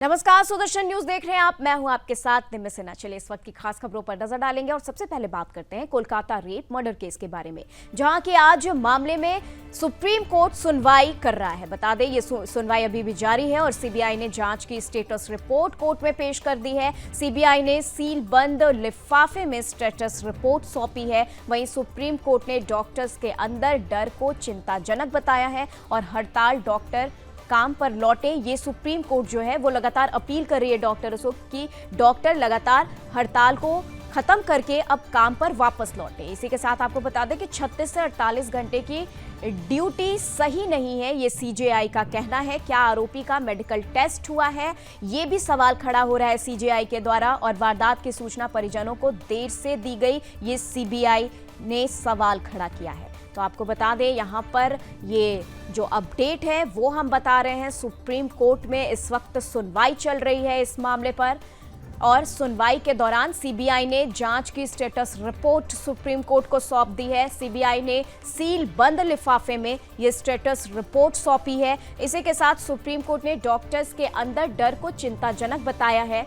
नमस्कार, सुदर्शन न्यूज देख रहे हैं आप। मैं हूं आपके साथ निम्न सिन्हा। चलिए इस वक्त की खास खबरों पर नजर डालेंगे और सबसे पहले बात करते हैं कोलकाता रेप मर्डर केस के बारे में, जहां कि आज मामले में सुप्रीम कोर्ट सुनवाई कर रहा है। बता दें ये सुनवाई अभी भी जारी है और सीबीआई ने जांच की स्टेटस रिपोर्ट कोर्ट में पेश कर दी है। सीबीआई ने सील बंद लिफाफे में स्टेटस रिपोर्ट सौंपी है। वहीं सुप्रीम कोर्ट ने डॉक्टर्स के अंदर डर को चिंताजनक बताया है और हड़ताल डॉक्टर काम पर लौटे। ये सुप्रीम कोर्ट जो है वो लगातार अपील कर रही है डॉक्टरों को कि डॉक्टर लगातार हड़ताल को खत्म करके अब काम पर वापस लौटे। इसी के साथ आपको बता दें कि 36 से 48 घंटे की ड्यूटी सही नहीं है, ये सीजेआई का कहना है। क्या आरोपी का मेडिकल टेस्ट हुआ है, ये भी सवाल खड़ा हो रहा है सीजेआई के द्वारा। और वारदात की सूचना परिजनों को देर से दी गई, ये सीबीआई ने सवाल खड़ा किया है। तो आपको बता दें यहाँ पर ये जो अपडेट है वो हम बता रहे हैं। सुप्रीम कोर्ट में इस वक्त सुनवाई चल रही है इस मामले पर और सुनवाई के दौरान सीबीआई ने जांच की स्टेटस रिपोर्ट सुप्रीम कोर्ट को सौंप दी है। सीबीआई ने सील बंद लिफाफे में ये स्टेटस रिपोर्ट सौंपी है। इसी के साथ सुप्रीम कोर्ट ने डॉक्टर्स के अंदर डर को चिंताजनक बताया है।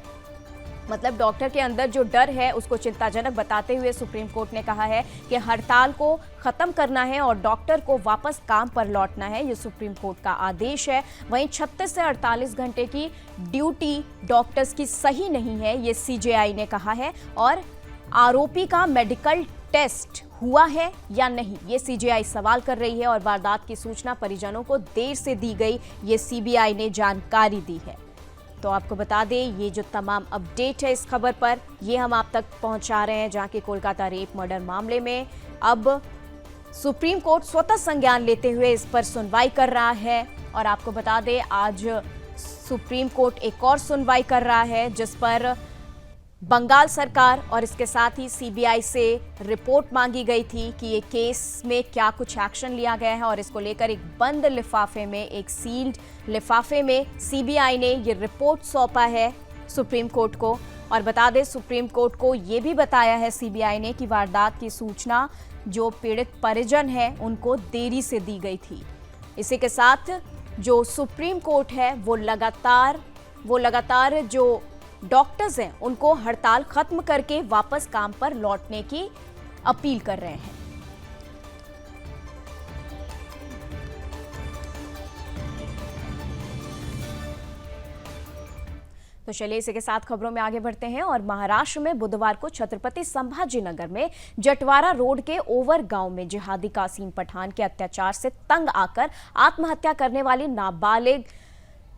मतलब डॉक्टर के अंदर जो डर है उसको चिंताजनक बताते हुए सुप्रीम कोर्ट ने कहा है कि हड़ताल को खत्म करना है और डॉक्टर को वापस काम पर लौटना है। ये सुप्रीम कोर्ट का आदेश है। वहीं 36 से 48 घंटे की ड्यूटी डॉक्टर्स की सही नहीं है, ये सीजेआई ने कहा है। और आरोपी का मेडिकल टेस्ट हुआ है या नहीं, ये सीजेआई सवाल कर रही है। और वारदात की सूचना परिजनों को देर से दी गई, ये सीबीआई ने जानकारी दी है। तो आपको बता दें ये जो तमाम अपडेट है इस खबर पर, ये हम आप तक पहुंचा रहे हैं, जहां कि कोलकाता रेप मर्डर मामले में अब सुप्रीम कोर्ट स्वतः संज्ञान लेते हुए इस पर सुनवाई कर रहा है। और आपको बता दें आज सुप्रीम कोर्ट एक और सुनवाई कर रहा है जिस पर बंगाल सरकार और इसके साथ ही सीबीआई से रिपोर्ट मांगी गई थी कि ये केस में क्या कुछ एक्शन लिया गया है। और इसको लेकर एक बंद लिफाफे में, एक सील्ड लिफाफे में सीबीआई ने ये रिपोर्ट सौंपा है सुप्रीम कोर्ट को। और बता दें सुप्रीम कोर्ट को ये भी बताया है सीबीआई ने कि वारदात की सूचना जो पीड़ित परिजन है उनको देरी से दी गई थी। इसी के साथ जो सुप्रीम कोर्ट है वो लगातार जो डॉक्टर्स हैं उनको हड़ताल खत्म करके वापस काम पर लौटने की अपील कर रहे हैं। तो चलिए इसी के साथ खबरों में आगे बढ़ते हैं और महाराष्ट्र में बुधवार को छत्रपति संभाजीनगर में जटवारा रोड के ओवर गांव में जिहादी कासिम पठान के अत्याचार से तंग आकर आत्महत्या करने वाली नाबालिग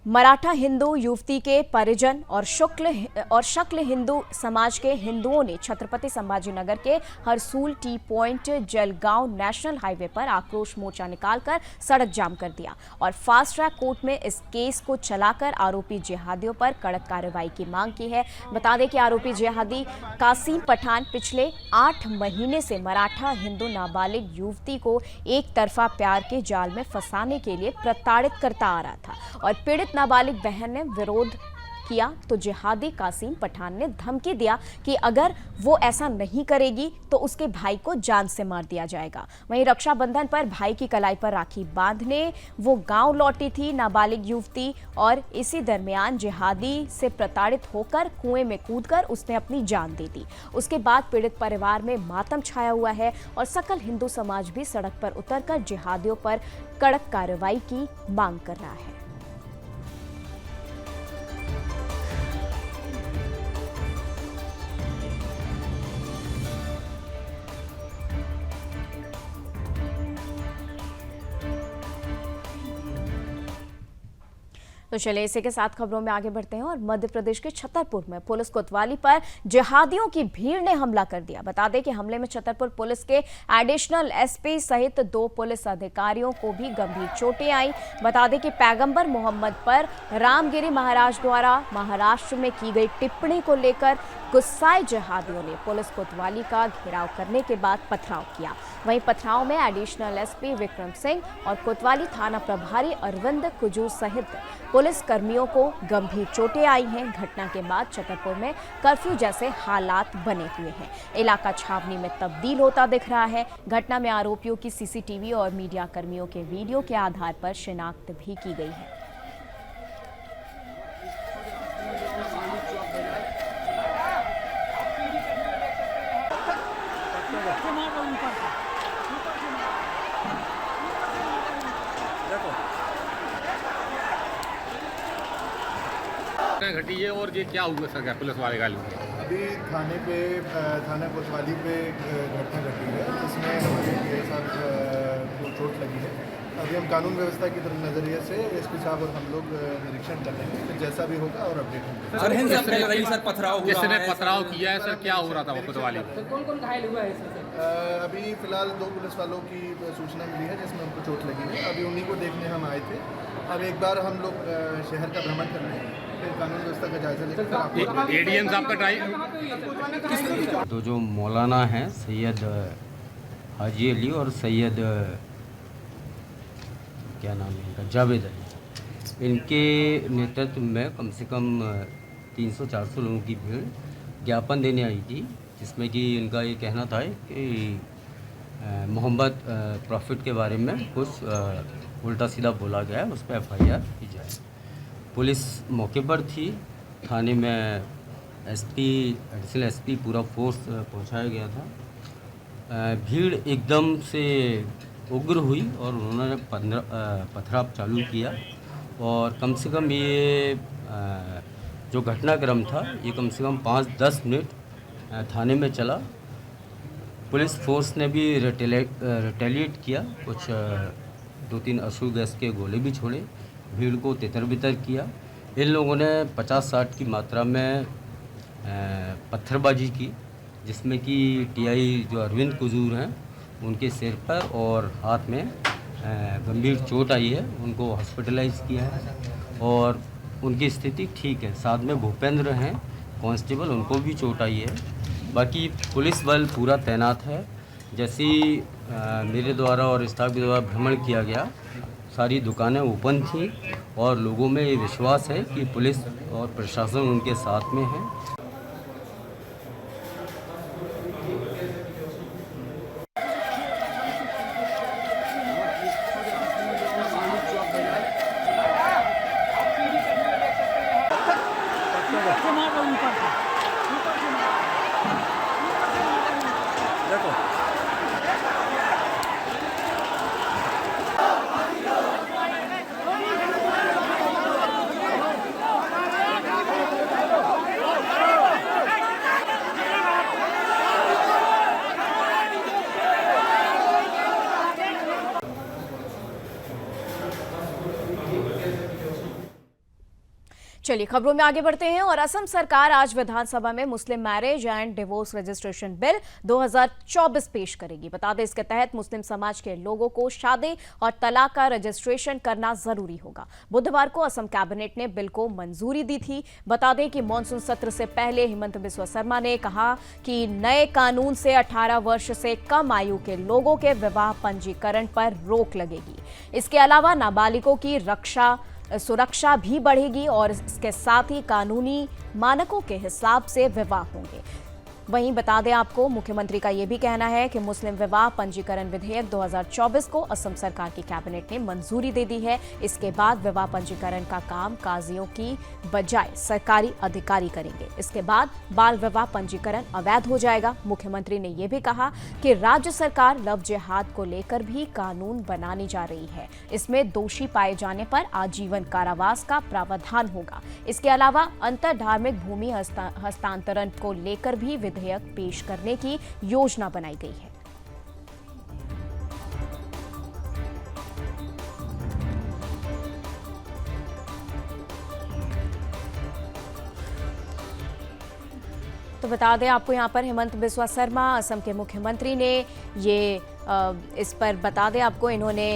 मराठा हिंदू युवती के परिजन और शक्ल हिंदू समाज के हिंदुओं ने छत्रपति संभाजीनगर के Harsul T point Jalgaon national highway पर आक्रोश मोर्चा निकालकर सड़क जाम कर दिया और फास्ट ट्रैक कोर्ट में इस केस को चलाकर आरोपी जिहादियों पर कड़क कार्रवाई की मांग की है। बता दें कि आरोपी जिहादी कासिम पठान पिछले 8 महीने से मराठा हिंदू नाबालिग युवती को एक तरफा प्यार के जाल में फंसाने के लिए प्रताड़ित करता आ रहा था और पीड़ित नाबालिग बहन ने विरोध किया तो जिहादी कासिम पठान ने धमकी दिया कि अगर वो ऐसा नहीं करेगी तो उसके भाई को जान से मार दिया जाएगा। वहीं रक्षाबंधन पर भाई की कलाई पर राखी बांधने वो गांव लौटी थी नाबालिग युवती और इसी दरमियान जिहादी से प्रताड़ित होकर कुएं में कूदकर उसने अपनी जान दे दी। उसके बाद पीड़ित परिवार में मातम छाया हुआ है और सकल हिंदू समाज भी सड़क पर उतरकर जिहादियों पर कड़क कार्रवाई की मांग कर रहा है। तो चलिए इसी के साथ खबरों में आगे बढ़ते हैं और मध्य प्रदेश के छतरपुर में पुलिस कोतवाली पर जिहादियों की भीड़ ने हमला कर दिया। बता दें कि हमले में छतरपुर पुलिस के एडिशनल एसपी सहित 2 पुलिस अधिकारियों को भी गंभीर चोटें आई। बता दें कि पैगंबर मोहम्मद पर रामगिरी महाराज द्वारा महाराष्ट्र में की गई टिप्पणी को लेकर गुस्साए जिहादियों ने पुलिस कोतवाली का घेराव करने के बाद पथराव किया। वहीं पथराव में एडिशनल एसपी विक्रम सिंह और कोतवाली थाना प्रभारी अरविंद कुजू सहित पुलिस कर्मियों को गंभीर चोटें आई हैं। घटना के बाद छतरपुर में कर्फ्यू जैसे हालात बने हुए हैं। इलाका छावनी में तब्दील होता दिख रहा है। घटना में आरोपियों की सीसीटीवी और मीडिया कर्मियों के वीडियो के आधार पर शिनाख्त भी की गई है। घटना घटी है और ये क्या हुआ सर पुलिस वाले का? अभी थाना कोतवाली पे घटना घटी है जिसमें हमारे DI साहब को चोट लगी है। अभी हम कानून व्यवस्था की तरफ नज़रिए से एसपी साहब और हम लोग निरीक्षण कर रहे हैं, फिर जैसा भी होगा और अपडेट होंगे। सर किसने पथराव किया है सर, क्या हो रहा था कोतवाली में? कौन घायल हुआ है सर? अभी फिलहाल 2 पुलिस वालों की सूचना मिली है जिसमें उनको चोट लगी है। अभी उन्हीं को देखने हम आए थे। अब एक बार हम लोग शहर का भ्रमण कर रहे हैं, फिर कानून व्यवस्था का जायजा लेकर एडीएम साहब का ड्राइव तो जो मौलाना हैं सैयद हाजी अली और सैयद क्या नाम है इनका, जावेद अली, इनके नेतृत्व में कम से कम 300-400 लोगों की भीड़ ज्ञापन देने आई थी, जिसमें कि इनका ये कहना था कि मोहम्मद प्रॉफिट के बारे में कुछ उल्टा सीधा बोला गया है, उस पर FIR की जाए। पुलिस मौके पर थी, थाने में एडिशनल SP पूरा फोर्स पहुंचाया गया था। भीड़ एकदम से उग्र हुई और उन्होंने पथराव चालू किया और कम से कम ये जो घटनाक्रम था ये कम से कम 5-10 मिनट थाने में चला। पुलिस फोर्स ने भी रिटेलिएट किया, कुछ 2-3 आंसू गैस के गोले भी छोड़े, भीड़ को तितर-बितर किया। इन लोगों ने 50-60 की मात्रा में पत्थरबाजी की, जिसमें कि TI जो अरविंद कुजूर हैं उनके सिर पर और हाथ में गंभीर चोट आई है, उनको हॉस्पिटलाइज किया है और उनकी स्थिति ठीक है। साथ में भूपेंद्र हैं कांस्टेबल, उनको भी चोट आई है। बाकी पुलिस बल पूरा तैनात है। जैसी मेरे द्वारा और स्टाफ के द्वारा भ्रमण किया गया, सारी दुकानें ओपन थी और लोगों में ये विश्वास है कि पुलिस और प्रशासन उनके साथ में है। चलिए खबरों में आगे बढ़ते हैं और असम सरकार आज विधानसभा में मुस्लिम marriage and divorce registration bill 2024 पेश करेगी। बता दें इसके तहत मुस्लिम समाज के लोगों को शादी और तलाक का रजिस्ट्रेशन करना जरूरी होगा। बुधवार को असम कैबिनेट ने बिल को मंजूरी दी थी। बता दें कि मानसून सत्र से पहले हिमंत बिस्वा शर्मा ने कहा कि नए कानून से 18 वर्ष से कम आयु के लोगों के विवाह पंजीकरण पर रोक लगेगी। इसके अलावा नाबालिगों की सुरक्षा भी बढ़ेगी और इसके साथ ही कानूनी मानकों के हिसाब से विवाह होंगे। वहीं बता दें आपको, मुख्यमंत्री का यह भी कहना है कि मुस्लिम विवाह पंजीकरण विधेयक 2024 को असम सरकार की कैबिनेट ने मंजूरी दे दी है। इसके बाद विवाह पंजीकरण का काम काजियों की बजाय सरकारी अधिकारी करेंगे। इसके बाद बाल विवाह पंजीकरण अवैध हो जाएगा। मुख्यमंत्री ने यह भी कहा कि राज्य सरकार लव जिहाद को लेकर भी कानून बनाने जा रही है। इसमें दोषी पाए जाने पर आजीवन कारावास का प्रावधान होगा। इसके अलावा अंतर धार्मिक भूमि हस्तांतरण को लेकर भी विधेयक पेश करने की योजना बनाई गई है। तो बता दें आपको, यहाँ पर हिमंत बिस्वा शर्मा असम के मुख्यमंत्री ने ये इस पर बता दें आपको, इन्होंने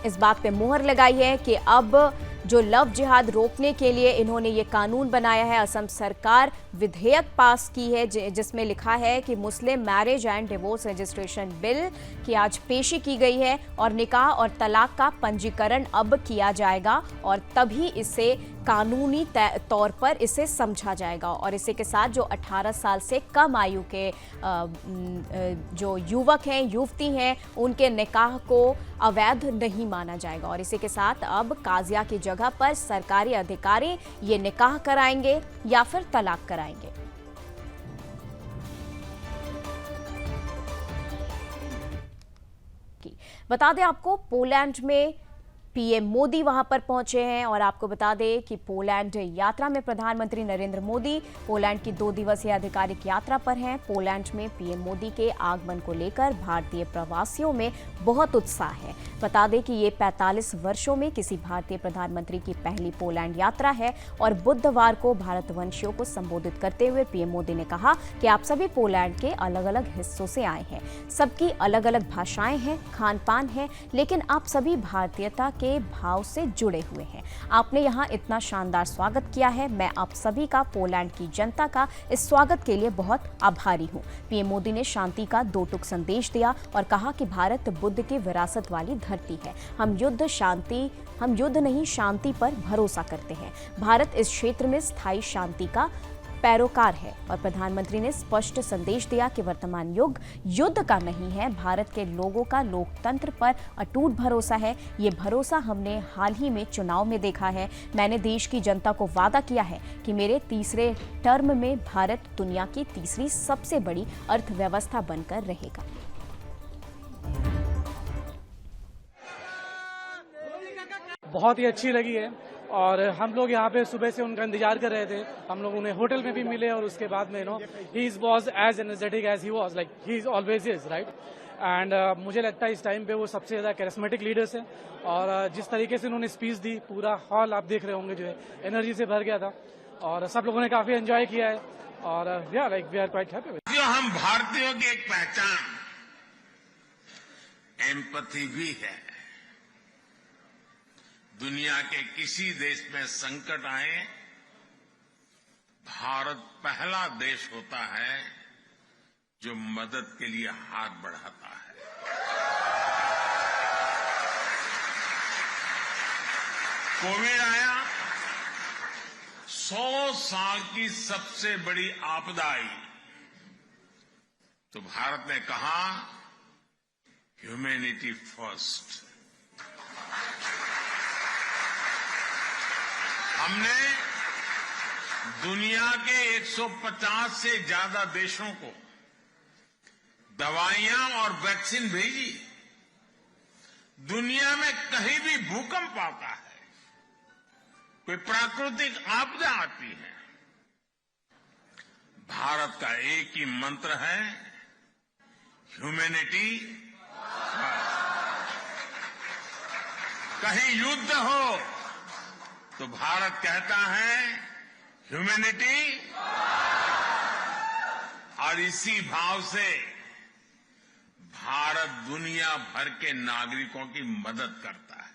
इस बात पे मुहर लगाई है कि अब जो लव जिहाद रोकने के लिए इन्होंने ये कानून बनाया है। असम सरकार विधेयक पास की है जिसमें लिखा है कि मुस्लिम marriage and divorce registration bill की आज पेशी की गई है और निकाह और तलाक का पंजीकरण अब किया जाएगा और तभी इसे कानूनी तौर पर इसे समझा जाएगा। और इसी के साथ जो 18 साल से कम आयु के जो युवक हैं, युवती हैं, उनके निकाह को अवैध नहीं माना जाएगा। और इसी के साथ अब काजिया की जगह पर सरकारी अधिकारी ये निकाह कराएंगे या फिर तलाक कराएंगे। बता दें आपको, पोलैंड में पीएम मोदी वहां पर पहुंचे हैं और आपको बता दें कि पोलैंड यात्रा में प्रधानमंत्री नरेंद्र मोदी पोलैंड की 2 दिवसीय आधिकारिक यात्रा पर हैं। पोलैंड में पीएम मोदी के आगमन को लेकर भारतीय प्रवासियों में बहुत उत्साह है। बता दें कि ये 45 वर्षों में किसी भारतीय प्रधानमंत्री की पहली पोलैंड यात्रा है और बुधवार को भारतवंशियों को संबोधित करते हुए पीएम मोदी ने कहा कि आप सभी पोलैंड के अलग अलग हिस्सों से आए हैं, सबकी अलग अलग भाषाएं हैं, खान पान है, लेकिन आप सभी भारतीयता के भाव से जुड़े हुए हैं। आपने यहाँ इतना शानदार स्वागत किया है। मैं आप सभी का, पोलैंड की जनता का इस स्वागत के लिए बहुत आभारी हूँ। पीएम मोदी ने शांति का 2 टूक संदेश दिया और कहा कि भारत बुद्ध की विरासत वाली धरती है। हम युद्ध नहीं शांति पर भरोसा करते हैं। भारत इस क्षेत्र में स्थायी शांति का पैरोकार है और प्रधानमंत्री ने स्पष्ट संदेश दिया कि वर्तमान युग युद्ध का नहीं है। भारत के लोगों का लोकतंत्र पर अटूट भरोसा है। ये भरोसा हमने हाल ही में चुनाव में देखा है। मैंने देश की जनता को वादा किया है कि मेरे तीसरे टर्म में भारत दुनिया की तीसरी सबसे बड़ी अर्थव्यवस्था बनकर रहेगा। बहुत ही अच्छी लगी है और हम लोग यहाँ पे सुबह से उनका इंतजार कर रहे थे। हम लोग उन्हें होटल में भी मिले और उसके बाद में he was as energetic as he was, like he always is, right. And मुझे लगता है इस टाइम पे वो सबसे ज्यादा कैरिस्मेटिक लीडर्स हैं और जिस तरीके से उन्होंने स्पीच दी, पूरा हॉल आप देख रहे होंगे जो है एनर्जी से भर गया था और सब लोगों ने काफी एंजॉय किया है और we are quite happy with. जो हम भारतीयों की एक पहचान एम्पैथी भी है। दुनिया के किसी देश में संकट आए, भारत पहला देश होता है जो मदद के लिए हाथ बढ़ाता है। कोविड आया, 100 साल की सबसे बड़ी आपदा आई, तो भारत ने कहा ह्यूमैनिटी फर्स्ट। हमने दुनिया के 150 से ज्यादा देशों को दवाइयां और वैक्सीन भेजी। दुनिया में कहीं भी भूकंप आता है, कोई प्राकृतिक आपदा आती है, भारत का एक ही मंत्र है, ह्यूमैनिटी। कहीं युद्ध हो तो भारत कहता है ह्यूमैनिटी, और इसी भाव से भारत दुनिया भर के नागरिकों की मदद करता है।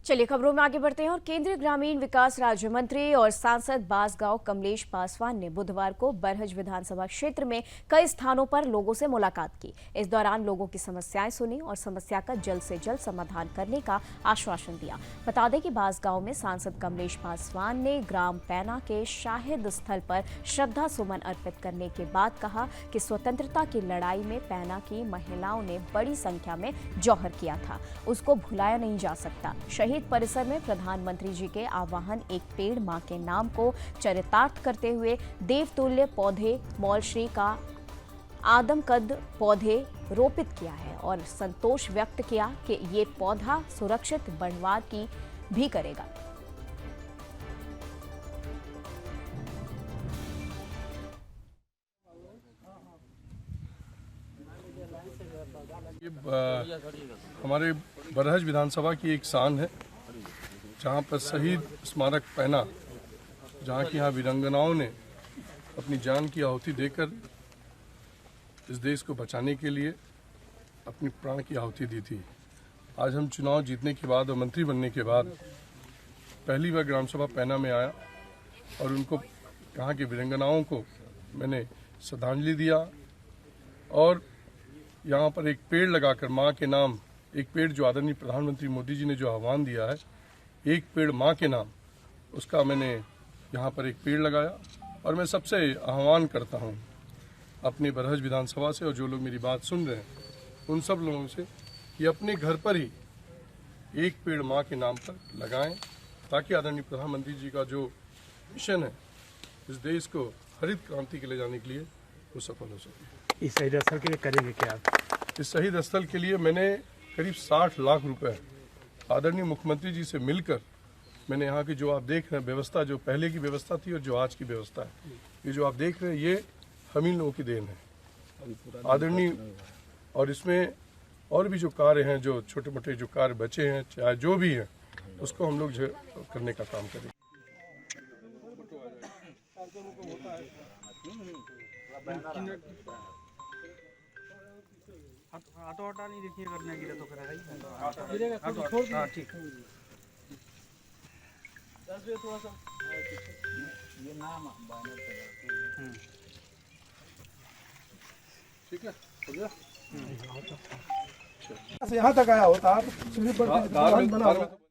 चलिए खबरों में आगे बढ़ते हैं और केंद्रीय ग्रामीण विकास राज्य मंत्री और सांसद बांसगांव कमलेश पासवान ने बुधवार को बरहज विधानसभा क्षेत्र में कई स्थानों पर लोगों से मुलाकात की। इस दौरान लोगों की समस्याएं सुनी और समस्या का जल्द से जल्द समाधान करने का आश्वासन दिया। बता दें कि बांसगांव में सांसद कमलेश पासवान ने ग्राम पैना के शाहिद स्थल पर श्रद्धा सुमन अर्पित करने के बाद कहा कि स्वतंत्रता की लड़ाई में पैना की महिलाओं ने बड़ी संख्या में जौहर किया था, उसको भुलाया नहीं जा सकता। शहीद परिसर में प्रधानमंत्री जी के आह्वान एक पेड़ मां के नाम को चरितार्थ करते हुए देवतुल्य पौधे मौलश्री का आदमकद पौधे रोपित किया है और संतोष व्यक्त किया कि ये पौधा सुरक्षित बढ़वार की भी करेगा। हमारे बरहज विधानसभा की एक शान है, जहाँ पर शहीद स्मारक पैना, जहाँ की यहाँ वीरांगनाओं ने अपनी जान की आहुति देकर इस देश को बचाने के लिए अपनी प्राण की आहुति दी थी। आज हम चुनाव जीतने के बाद और मंत्री बनने के बाद पहली बार ग्राम सभा पैना में आया और उनको, यहाँ के वीरांगनाओं को मैंने श्रद्धांजलि दिया और यहाँ पर एक पेड़ लगाकर माँ के नाम, एक पेड़ जो आदरणीय प्रधानमंत्री मोदी जी ने जो आह्वान दिया है, एक पेड़ माँ के नाम, उसका मैंने यहाँ पर एक पेड़ लगाया। और मैं सबसे आह्वान करता हूँ, अपने बरहज विधानसभा से और जो लोग मेरी बात सुन रहे हैं उन सब लोगों से कि अपने घर पर ही एक पेड़ माँ के नाम पर लगाएं, ताकि आदरणीय प्रधानमंत्री जी का जो मिशन है इस देश को हरित क्रांति के ले जाने के लिए वो सफल हो सके। इस शहीद स्थल के लिए करेंगे क्या आप? इस शहीद स्थल के लिए मैंने करीब 60 लाख रुपए आदरणीय मुख्यमंत्री जी से मिलकर मैंने यहाँ की जो आप देख रहे हैं व्यवस्था, जो पहले की व्यवस्था थी और जो आज की व्यवस्था है, ये जो आप देख रहे हैं ये हम ही लोगों की देन है आदरणीय। और इसमें और भी जो कार्य हैं, जो छोटे मोटे जो कार्य बचे हैं, चाहे जो भी हैं, उसको हम लोग जो करने का काम करें। ऑटो हटा नहीं देखिए करने के लिए तो करेगा ही। ठीक ठीक है, हो गया। यहाँ तक आया होता